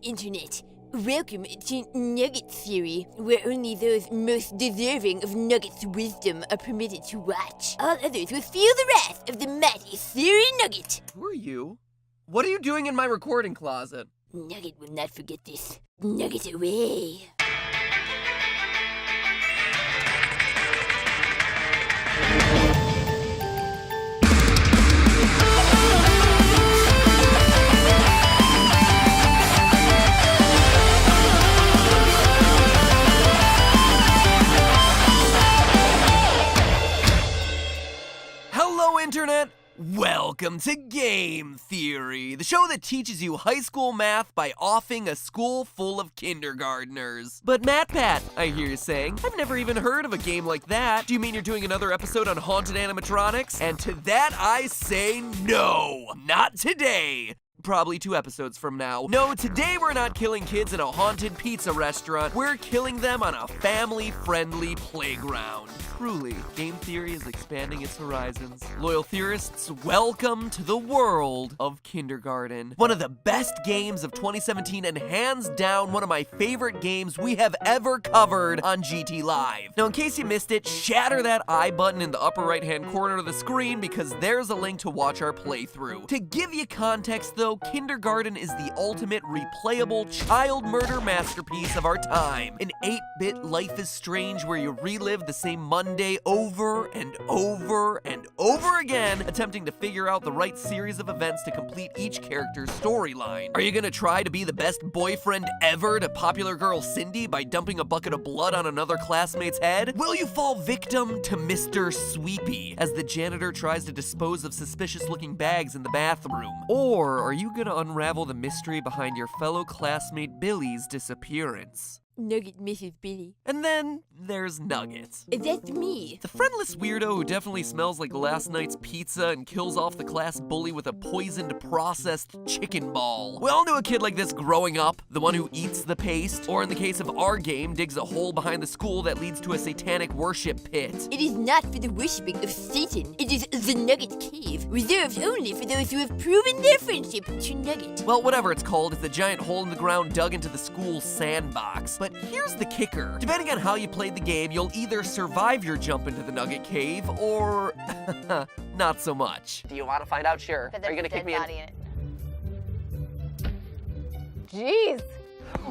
Internet. Welcome to Nugget Theory, where only those most deserving of Nugget's wisdom are permitted to watch. All others will feel the wrath of the mighty Theory Nugget. Who are you? What are you doing in my recording closet? Nugget will not forget this. Nugget away. Hello, Internet! Welcome to Game Theory, the show that teaches you high school math by offing a school full of kindergartners. But MatPat, I hear you saying, I've never even heard of a game like that. Do you mean you're doing another episode on haunted animatronics? And to that I say no, not today. Probably 2 episodes from now. No, today we're not killing kids in a haunted pizza restaurant. We're killing them on a family-friendly playground. Truly, Game Theory is expanding its horizons. Loyal theorists, welcome to the world of kindergarten. One of the best games of 2017 and hands down one of my favorite games we have ever covered on GT Live. Now, in case you missed it, shatter that I button in the upper right-hand corner of the screen because there's a link to watch our playthrough. To give you context though, Kindergarten is the ultimate replayable child murder masterpiece of our time. An 8-bit Life is Strange where you relive the same Monday over and over and over again, attempting to figure out the right series of events to complete each character's storyline. Are you gonna try to be the best boyfriend ever to popular girl Cindy by dumping a bucket of blood on another classmate's head? Will you fall victim to Mr. Sweepy as the janitor tries to dispose of suspicious-looking bags in the bathroom? Or are you gonna unravel the mystery behind your fellow classmate Billy's disappearance? Nugget misses Billy. And then there's Nugget. That's me. The friendless weirdo who definitely smells like last night's pizza and kills off the class bully with a poisoned processed chicken ball. We all knew a kid like this growing up, the one who eats the paste, or in the case of our game, digs a hole behind the school that leads to a satanic worship pit. It is not for the worshipping of Satan. It is the Nugget Cave, reserved only for those who have proven their friendship to Nugget. Well, whatever it's called, it's a giant hole in the ground dug into the school's sandbox. But here's the kicker. Depending on how you played the game, you'll either survive your jump into the Nugget Cave, or not so much. Do you want to find out? Sure. Are you gonna kick me in? Jeez.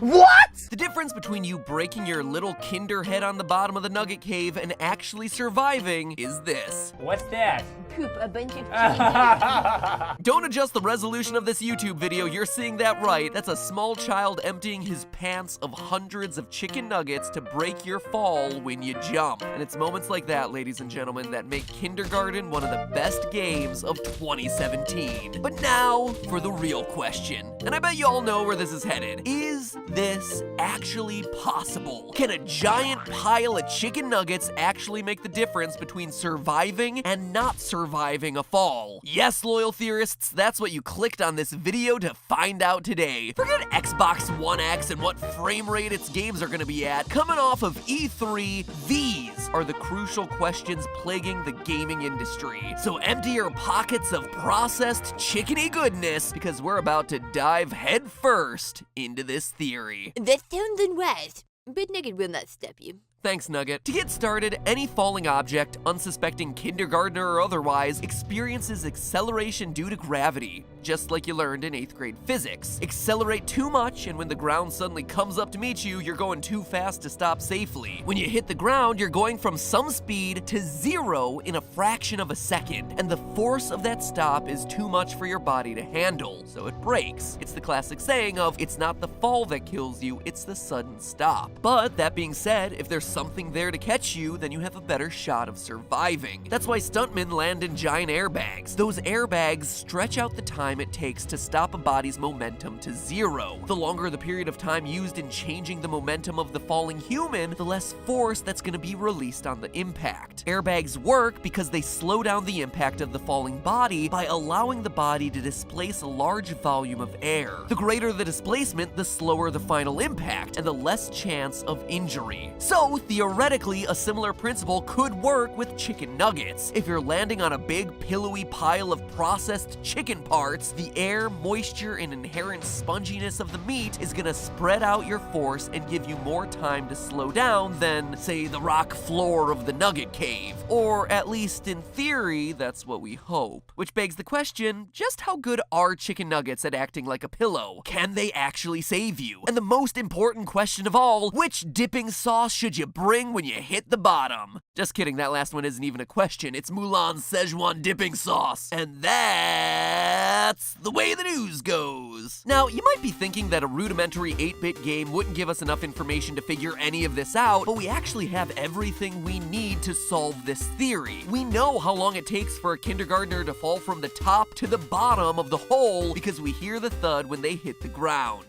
What? The difference between you breaking your little kinder head on the bottom of the Nugget Cave and actually surviving is this. What's that? Poop a bunch of chicken. Don't adjust the resolution of this YouTube video, you're seeing that right. That's a small child emptying his pants of hundreds of chicken nuggets to break your fall when you jump. And it's moments like that, ladies and gentlemen, that make Kindergarten one of the best games of 2017. But now for the real question. And I bet you all know where this is headed. Is this actually possible? Can a giant pile of chicken nuggets actually make the difference between surviving and not surviving a fall? Yes, loyal theorists, that's what you clicked on this video to find out today. Forget Xbox One X and what frame rate its games are gonna be at. Coming off of E3, these are the crucial questions plaguing the gaming industry. So empty your pockets of processed chickeny goodness because we're about to dive headfirst into this theory. That sounds unwise, but Nugget will not stop you. Thanks, Nugget. To get started, any falling object, unsuspecting kindergartner or otherwise, experiences acceleration due to gravity, just like you learned in 8th grade physics. Accelerate too much, and when the ground suddenly comes up to meet you, you're going too fast to stop safely. When you hit the ground, you're going from some speed to 0 in a fraction of a second, and the force of that stop is too much for your body to handle, so it breaks. It's the classic saying of, it's not the fall that kills you, it's the sudden stop. But that being said, if there's something there to catch you, then you have a better shot of surviving. That's why stuntmen land in giant airbags. Those airbags stretch out the time it takes to stop a body's momentum to 0. The longer the period of time used in changing the momentum of the falling human, the less force that's going to be released on the impact. Airbags work because they slow down the impact of the falling body by allowing the body to displace a large volume of air. The greater the displacement, the slower the final impact, and the less chance of injury. So, So theoretically, a similar principle could work with chicken nuggets. If you're landing on a big pillowy pile of processed chicken parts, the air, moisture, and inherent sponginess of the meat is gonna spread out your force and give you more time to slow down than, say, the rock floor of the Nugget Cave. Or at least in theory, that's what we hope. Which begs the question, just how good are chicken nuggets at acting like a pillow? Can they actually save you? And the most important question of all, which dipping sauce should you bring when you hit the bottom? Just kidding, that last one isn't even a question. It's Mulan's Szechuan dipping sauce. And that's the way the news goes. Now, you might be thinking that a rudimentary 8-bit game wouldn't give us enough information to figure any of this out, but we actually have everything we need to solve this theory. We know how long it takes for a kindergartner to fall from the top to the bottom of the hole because we hear the thud when they hit the ground.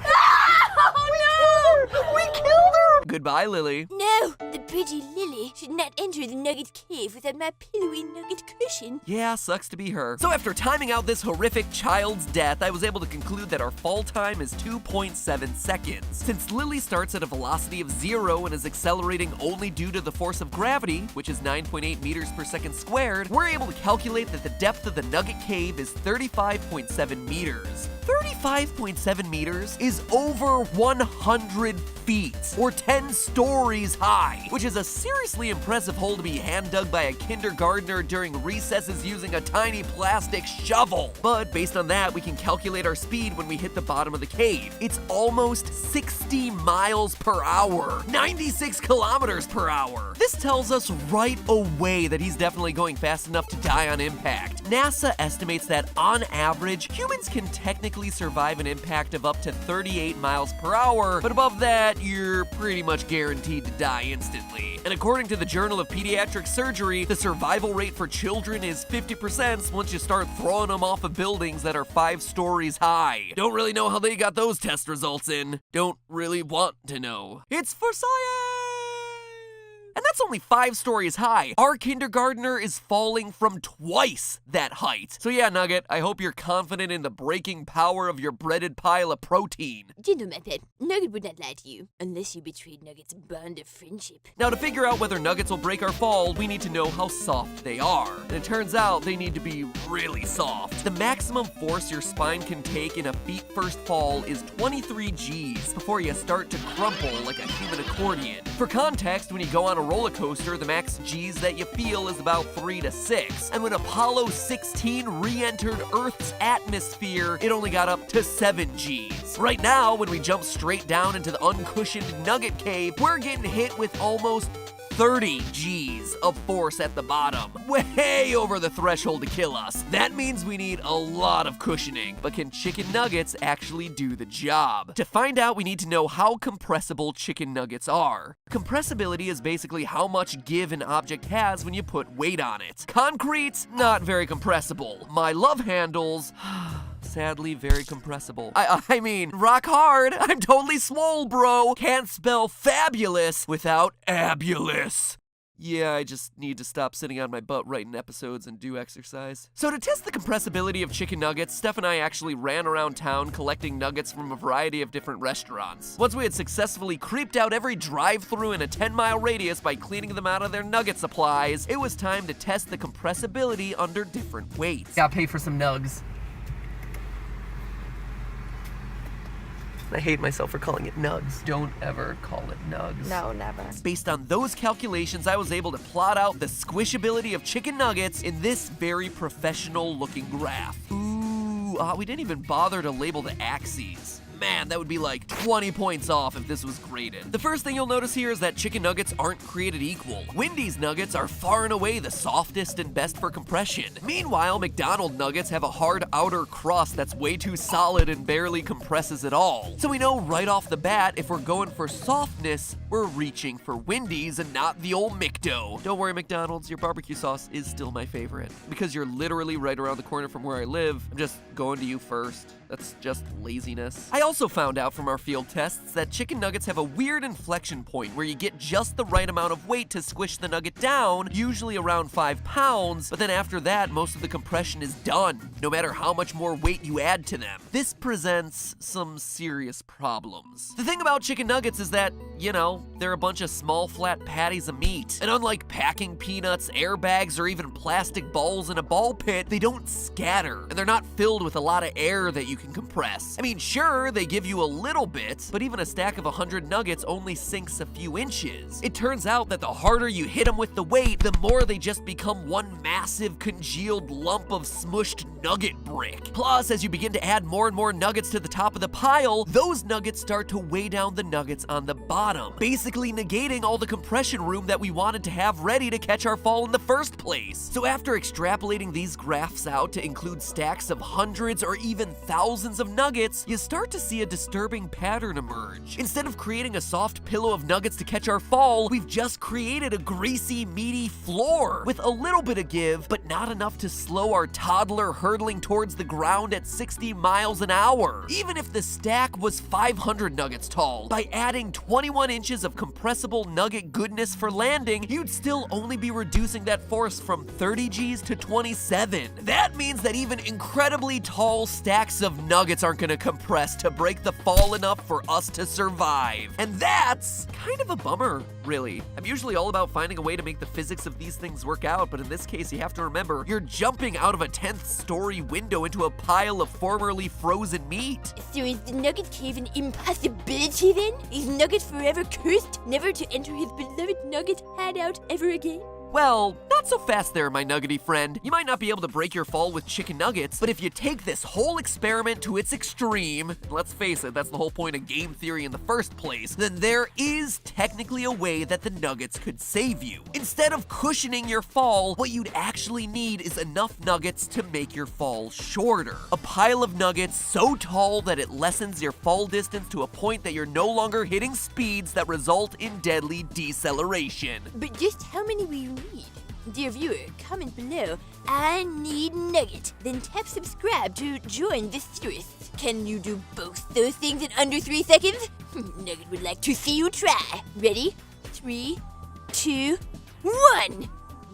Oh no! We killed her! Goodbye, Lily. No, the pretty Lily should not enter the Nugget Cave without my pillowy nugget cushion. Yeah, sucks to be her. So after timing out this horrific child's death, I was able to conclude that our fall time is 2.7 seconds. Since Lily starts at a velocity of 0 and is accelerating only due to the force of gravity, which is 9.8 meters per second squared, we're able to calculate that the depth of the Nugget Cave is 35.7 meters. 35.7 meters is over 100 feet, or 10 stories high, which is a seriously impressive hole to be hand-dug by a kindergartner during recesses using a tiny plastic shovel. But based on that, we can calculate our speed when we hit the bottom of the cave. It's almost 60 miles per hour, 96 kilometers per hour. This tells us right away that he's definitely going fast enough to die on impact. NASA estimates that on average, humans can technically survive an impact of up to 38 miles per hour, but above that, you're pretty much guaranteed to die instantly. And according to the Journal of Pediatric Surgery, the survival rate for children is 50% once you start throwing them off of buildings that are 5 stories high. Don't really know how they got those test results in. Don't really want to know. It's for science! And that's only 5 stories high. Our kindergartner is falling from twice that height. So yeah, Nugget, I hope you're confident in the breaking power of your breaded pile of protein. Gentle method, Nugget would not lie to you, unless you betrayed Nugget's bond of friendship. Now, to figure out whether nuggets will break our fall, we need to know how soft they are. And it turns out they need to be really soft. The maximum force your spine can take in a feet-first fall is 23 Gs before you start to crumple like a human accordion. For context, when you go on a roller coaster, the max Gs that you feel is about 3 to 6. And when Apollo 16 re-entered Earth's atmosphere, it only got up to 7 Gs. Right now, when we jump straight down into the uncushioned Nugget Cave, we're getting hit with almost 30 Gs of force at the bottom, way over the threshold to kill us. That means we need a lot of cushioning, but can chicken nuggets actually do the job? To find out, we need to know how compressible chicken nuggets are. Compressibility is basically how much give an object has when you put weight on it. Concrete, not very compressible. My love handles, sadly very compressible. I mean, rock hard. I'm totally swole, bro. Can't spell fabulous without abulous. Yeah, I just need to stop sitting on my butt writing episodes and do exercise. So to test the compressibility of chicken nuggets, Steph and I actually ran around town collecting nuggets from a variety of different restaurants. Once we had successfully creeped out every drive-thru in a 10-mile radius by cleaning them out of their nugget supplies, it was time to test the compressibility under different weights. Gotta pay for some nugs. I hate myself for calling it nugs. Don't ever call it nugs. No, never. Based on those calculations, I was able to plot out the squishability of chicken nuggets in this very professional looking graph. Ooh, we didn't even bother to label the axes. Man, that would be like 20 points off if this was graded. The first thing you'll notice here is that chicken nuggets aren't created equal. Wendy's nuggets are far and away the softest and best for compression. Meanwhile, McDonald's nuggets have a hard outer crust that's way too solid and barely compresses at all. So we know right off the bat, if we're going for softness, we're reaching for Wendy's and not the old McDo. Don't worry, McDonald's, your barbecue sauce is still my favorite. Because you're literally right around the corner from where I live, I'm just going to you first. That's just laziness. I also found out from our field tests that chicken nuggets have a weird inflection point where you get just the right amount of weight to squish the nugget down, usually around 5 pounds, but then after that, most of the compression is done. no matter how much more weight you add to them. This presents some serious problems. The thing about chicken nuggets is that, they're a bunch of small flat patties of meat. And unlike packing peanuts, airbags, or even plastic balls in a ball pit, they don't scatter, and they're not filled with a lot of air that you can compress. I mean, sure, they give you a little bit, but even a stack of 100 nuggets only sinks a few inches. It turns out that the harder you hit them with the weight, the more they just become one massive congealed lump of smushed nugget brick. Plus, as you begin to add more and more nuggets to the top of the pile, those nuggets start to weigh down the nuggets on the bottom, basically negating all the compression room that we wanted to have ready to catch our fall in the first place. So after extrapolating these graphs out to include stacks of hundreds or even thousands of nuggets, you start to see a disturbing pattern emerge. Instead of creating a soft pillow of nuggets to catch our fall, we've just created a greasy, meaty floor with a little bit of give, but not enough to slow our toddler hurtling towards the ground at 60 miles an hour. Even if the stack was 500 nuggets tall, by adding 21 inches of compressible nugget goodness for landing, you'd still only be reducing that force from 30 Gs to 27. That means that even incredibly tall stacks of nuggets aren't gonna compress to break the fall enough for us to survive. And that's kind of a bummer, really. I'm usually all about finding a way to make the physics of these things work out, but in this case, you have to remember, you're jumping out of a 10th story window into a pile of formerly frozen meat. So is the Nugget Cave an impossibility then? Is Nugget forever cursed, never to enter his beloved Nugget hideout ever again? Well, not so fast there, my nuggety friend. You might not be able to break your fall with chicken nuggets, but if you take this whole experiment to its extreme, let's face it, that's the whole point of game theory in the first place, then there is technically a way that the nuggets could save you. Instead of cushioning your fall, what you'd actually need is enough nuggets to make your fall shorter. A pile of nuggets so tall that it lessens your fall distance to a point that you're no longer hitting speeds that result in deadly deceleration. But just how many will you need? Dear viewer, comment below, I need nugget. Then tap subscribe to join the Theorists. Can you do both those things in under 3 seconds? Nugget would like to see you try. Ready? 3, 2, 1.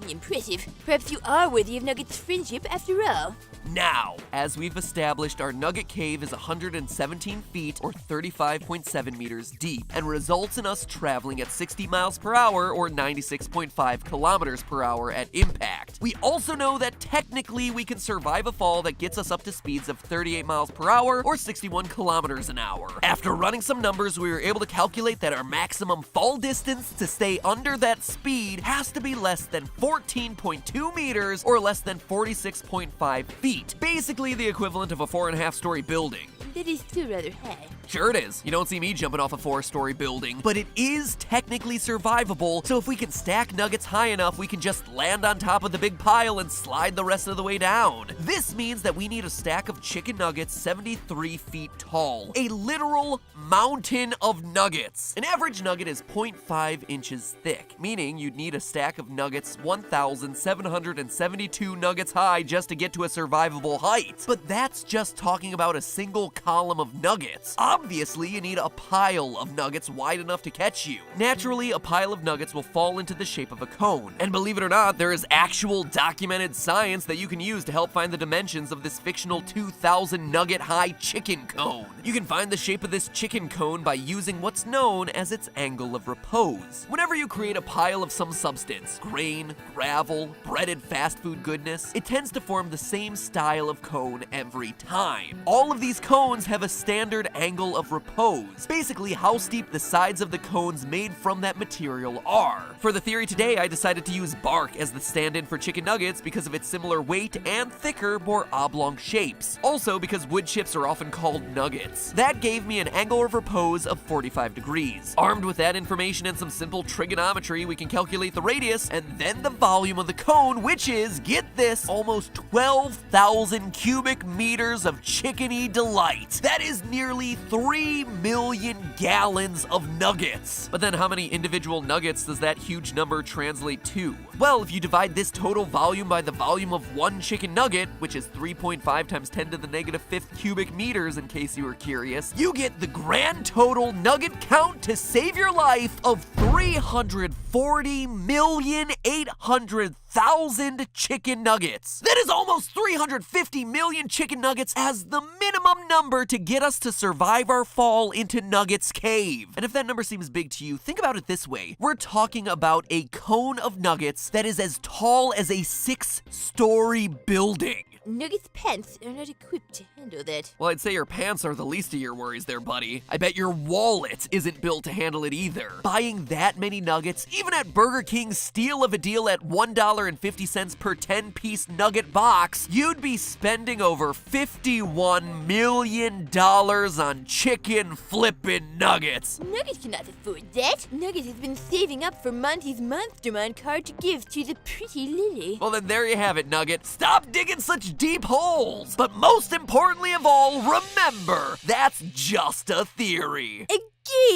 Impressive. Perhaps you are worthy of Nugget's friendship after all. Now, as we've established, our Nugget Cave is 117 feet or 35.7 meters deep and results in us traveling at 60 miles per hour or 96.5 kilometers per hour at impact. We also know that technically we can survive a fall that gets us up to speeds of 38 miles per hour or 61 kilometers an hour. After running some numbers, we were able to calculate that our maximum fall distance to stay under that speed has to be less than 14.2 meters or less than 46.5 feet. Basically the equivalent of a 4.5-story building. That is still rather high. Sure it is. You don't see me jumping off a 4-story building, but it is technically survivable, so if we can stack nuggets high enough, we can just land on top of the big pile and slide the rest of the way down. This means that we need a stack of chicken nuggets 73 feet tall. A literal mountain of nuggets. An average nugget is 0.5 inches thick, meaning you'd need a stack of nuggets 1,772 nuggets high just to get to a survivable height. But that's just talking about a single column of nuggets. Obviously, you need a pile of nuggets wide enough to catch you. Naturally, a pile of nuggets will fall into the shape of a cone. And believe it or not, there is actual documented science that you can use to help find the dimensions of this fictional 2,000 nugget high chicken cone. You can find the shape of this chicken cone by using what's known as its angle of repose. Whenever you create a pile of some substance, grain, gravel, breaded fast food goodness, it tends to form the same style of cone every time. All of these cones have a standard angle of repose, basically how steep the sides of the cones made from that material are. For the theory today, I decided to use bark as the stand-in for chicken nuggets because of its similar weight and thicker, more oblong shapes. Also because wood chips are often called nuggets. That gave me an angle of repose of 45 degrees. Armed with that information and some simple trigonometry, we can calculate the radius and then the volume of the cone, which is, get this, almost 12,000 cubic meters of chickeny delight. That is nearly 3 million gallons of nuggets. But then how many individual nuggets does that huge number translate to? Well, if you divide this total volume by the volume of one chicken nugget, which is 3.5 times 10 to the negative 5th cubic meters, in case you were curious, you get the grand total nugget count to save your life of 340,800,000 chicken nuggets. That is almost 350 million chicken nuggets as the minimum number to get us to survive our fall into Nugget's Cave. And if that number seems big to you, think about it this way. We're talking about a cone of nuggets that is as tall as a 6-story building. Nugget's pants are not equipped to handle that. Well, I'd say your pants are the least of your worries there, buddy. I bet your wallet isn't built to handle it either. Buying that many nuggets, even at Burger King's steal of a deal at $1.50 per 10-piece nugget box, you'd be spending over $51 million on chicken flippin' nuggets. Nugget cannot afford that. Nugget has been saving up for Monty's Monstermon card to give to the pretty Lily. Well, then there you have it, Nugget. Stop digging such deep holes. But most importantly of all, remember, that's just a theory. A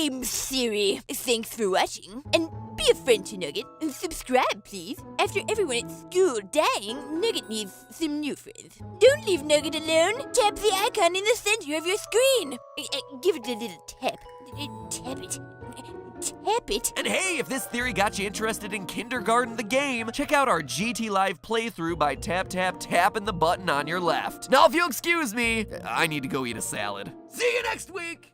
game theory. Thanks for watching. And be a friend to Nugget. And subscribe, please. After everyone at school dying, Nugget needs some new friends. Don't leave Nugget alone. Tap the icon in the center of your screen. Give it a little tap. Tap it. Tap it. And hey, if this theory got you interested in Kindergarten the game, check out our GT Live playthrough by tapping the button on your left. Now, if you'll excuse me, I need to go eat a salad. See you next week!